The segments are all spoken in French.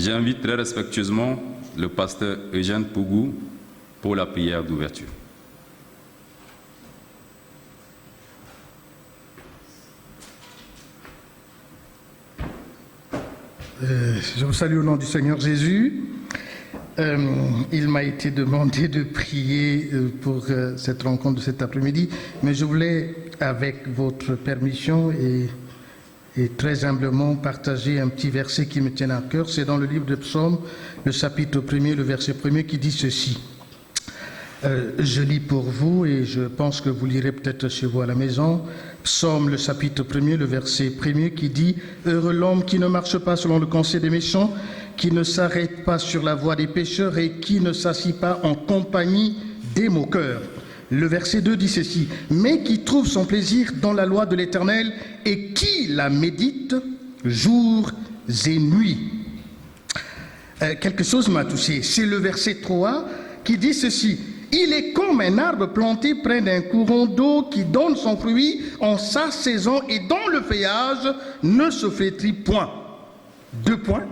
J'invite très respectueusement le pasteur Eugène Pougou pour la prière d'ouverture. Je vous salue au nom du Seigneur Jésus. Il m'a été demandé de prier pour cette rencontre de cet après-midi, mais je voulais, avec votre permission et très humblement, partager un petit verset qui me tient à cœur. C'est dans le livre de Psaume, le chapitre 1er, le verset 1er, qui dit ceci. Je lis pour vous et je pense que vous lirez peut-être chez vous à la maison. Psaume, le chapitre 1er, le verset 1er qui dit « Heureux l'homme qui ne marche pas selon le conseil des méchants, qui ne s'arrête pas sur la voie des pécheurs et qui ne s'assit pas en compagnie des moqueurs. » Le verset 2 dit ceci « Mais qui trouve son plaisir dans la loi de l'Éternel et qui la médite jour et nuit. » Quelque chose m'a touché. C'est le verset 3 qui dit ceci. Il est comme un arbre planté près d'un courant d'eau qui donne son fruit en sa saison et dont le feuillage ne se flétrit point. 2 points.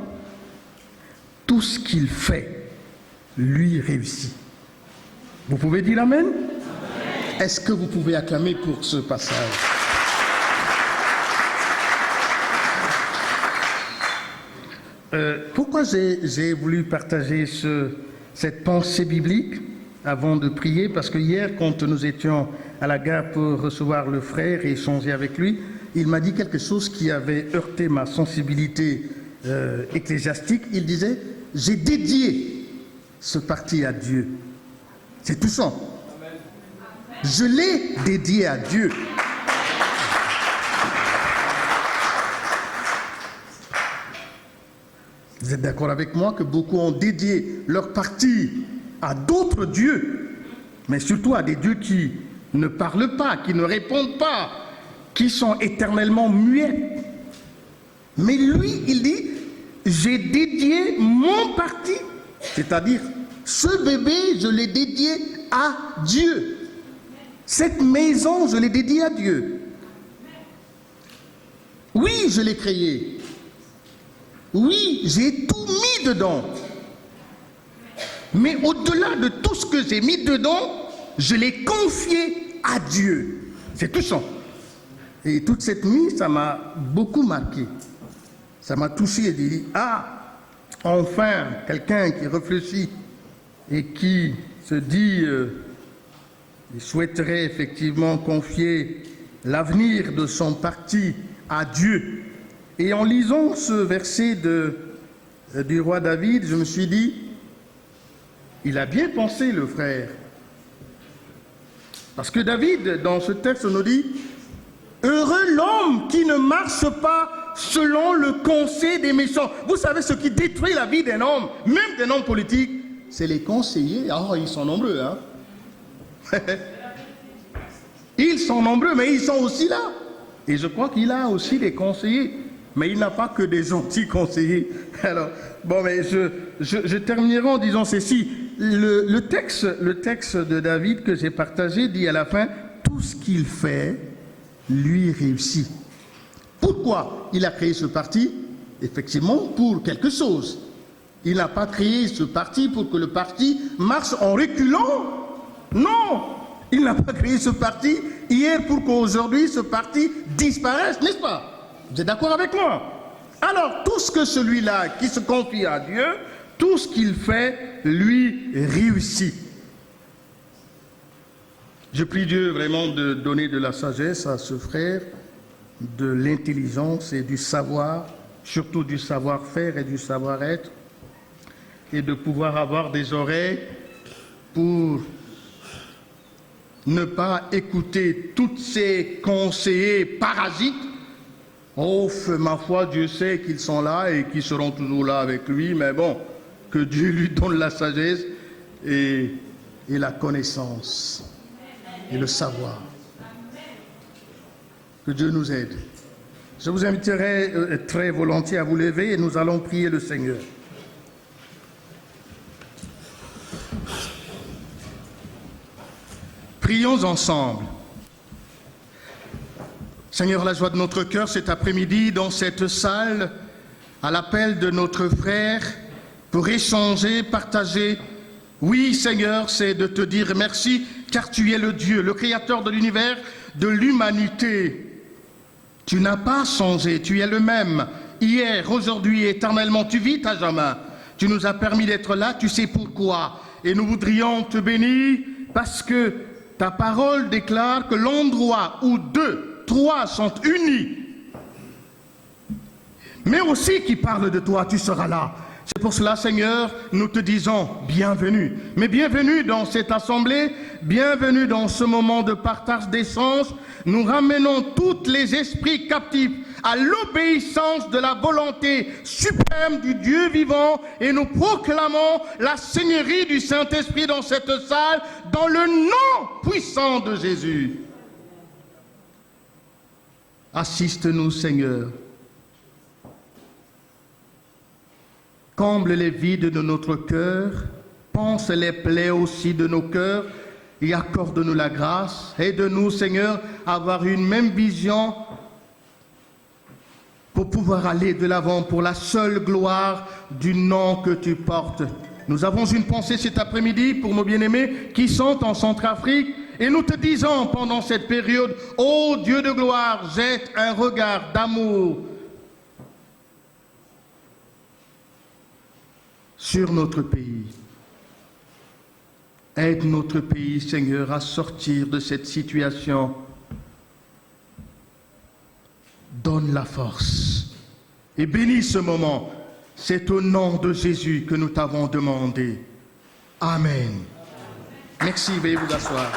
Tout ce qu'il fait, lui réussit. Vous pouvez dire amen? Est-ce que vous pouvez acclamer pour ce passage? Pourquoi j'ai voulu partager cette pensée biblique avant de prier? Parce que hier, quand nous étions à la gare pour recevoir le frère et échanger avec lui, il m'a dit quelque chose qui avait heurté ma sensibilité ecclésiastique. Il disait, j'ai dédié ce parti à Dieu. C'est touchant. Je l'ai dédié à Dieu. Vous êtes d'accord avec moi que beaucoup ont dédié leur parti à d'autres dieux, mais surtout à des dieux qui ne parlent pas, qui ne répondent pas, qui sont éternellement muets. Mais lui, il dit, j'ai dédié mon parti, c'est-à-dire ce bébé, je l'ai dédié à Dieu. Cette maison, je l'ai dédiée à Dieu. Oui, je l'ai créée. Oui, j'ai tout mis dedans. Mais au-delà de tout ce que j'ai mis dedans, je l'ai confié à Dieu. C'est touchant. Et toute cette nuit, ça m'a beaucoup marqué. Ça m'a touché et dit, ah, enfin, quelqu'un qui réfléchit et qui se dit, il souhaiterait effectivement confier l'avenir de son parti à Dieu. Et en lisant ce verset du roi David, je me suis dit, il a bien pensé, le frère. Parce que David, dans ce texte, nous dit « Heureux l'homme qui ne marche pas selon le conseil des méchants. » Vous savez ce qui détruit la vie d'un homme, même d'un homme politique, c'est les conseillers. Ah, ils sont nombreux, hein. Ils sont nombreux, mais ils sont aussi là. Et je crois qu'il a aussi des conseillers. Mais il n'a pas que des gentils conseillers. Alors, bon, mais je terminerai en disant ceci. Le texte de David que j'ai partagé dit à la fin, tout ce qu'il fait, lui réussit. Pourquoi il a créé ce parti? Effectivement, pour quelque chose. Il n'a pas créé ce parti pour que le parti marche en reculant. Non, il n'a pas créé ce parti hier pour qu'aujourd'hui ce parti disparaisse, n'est-ce pas? Vous êtes d'accord avec moi? Alors, tout ce que celui-là qui se confie à Dieu, tout ce qu'il fait, lui réussit. Je prie Dieu vraiment de donner de la sagesse à ce frère, de l'intelligence et du savoir, surtout du savoir-faire et du savoir-être, et de pouvoir avoir des oreilles pour ne pas écouter tous ces conseillers parasites. Oh, ma foi, Dieu sait qu'ils sont là et qu'ils seront toujours là avec lui, mais bon, que Dieu lui donne la sagesse et la connaissance et le savoir. Que Dieu nous aide. Je vous inviterai très volontiers à vous lever et nous allons prier le Seigneur. Prions ensemble. Seigneur, la joie de notre cœur cet après-midi dans cette salle à l'appel de notre frère pour échanger, partager. Oui, Seigneur, c'est de te dire merci, car tu es le Dieu, le créateur de l'univers, de l'humanité. Tu n'as pas changé, tu es le même, hier, aujourd'hui, éternellement, tu vis à jamais. Tu nous as permis d'être là, tu sais pourquoi. Et nous voudrions te bénir parce que ta parole déclare que l'endroit où 2, 3 sont unis, mais aussi qui parle de toi, tu seras là. C'est pour cela, Seigneur, nous te disons bienvenue. Mais bienvenue dans cette assemblée, bienvenue dans ce moment de partage d'échange. Nous ramenons tous les esprits captifs à l'obéissance de la volonté suprême du Dieu vivant et nous proclamons la Seigneurie du Saint-Esprit dans cette salle, dans le nom puissant de Jésus. Assiste-nous, Seigneur. Comble les vides de notre cœur, pense les plaies aussi de nos cœurs et accorde-nous la grâce. Aide-nous, Seigneur, à avoir une même vision pour pouvoir aller de l'avant pour la seule gloire du nom que tu portes. Nous avons une pensée cet après-midi pour nos bien-aimés qui sont en Centrafrique et nous te disons pendant cette période, ô Dieu de gloire, jette un regard d'amour sur notre pays. Aide notre pays, Seigneur, à sortir de cette situation. Donne la force et bénis ce moment. C'est au nom de Jésus que nous t'avons demandé. Amen. Merci, veuillez vous asseoir.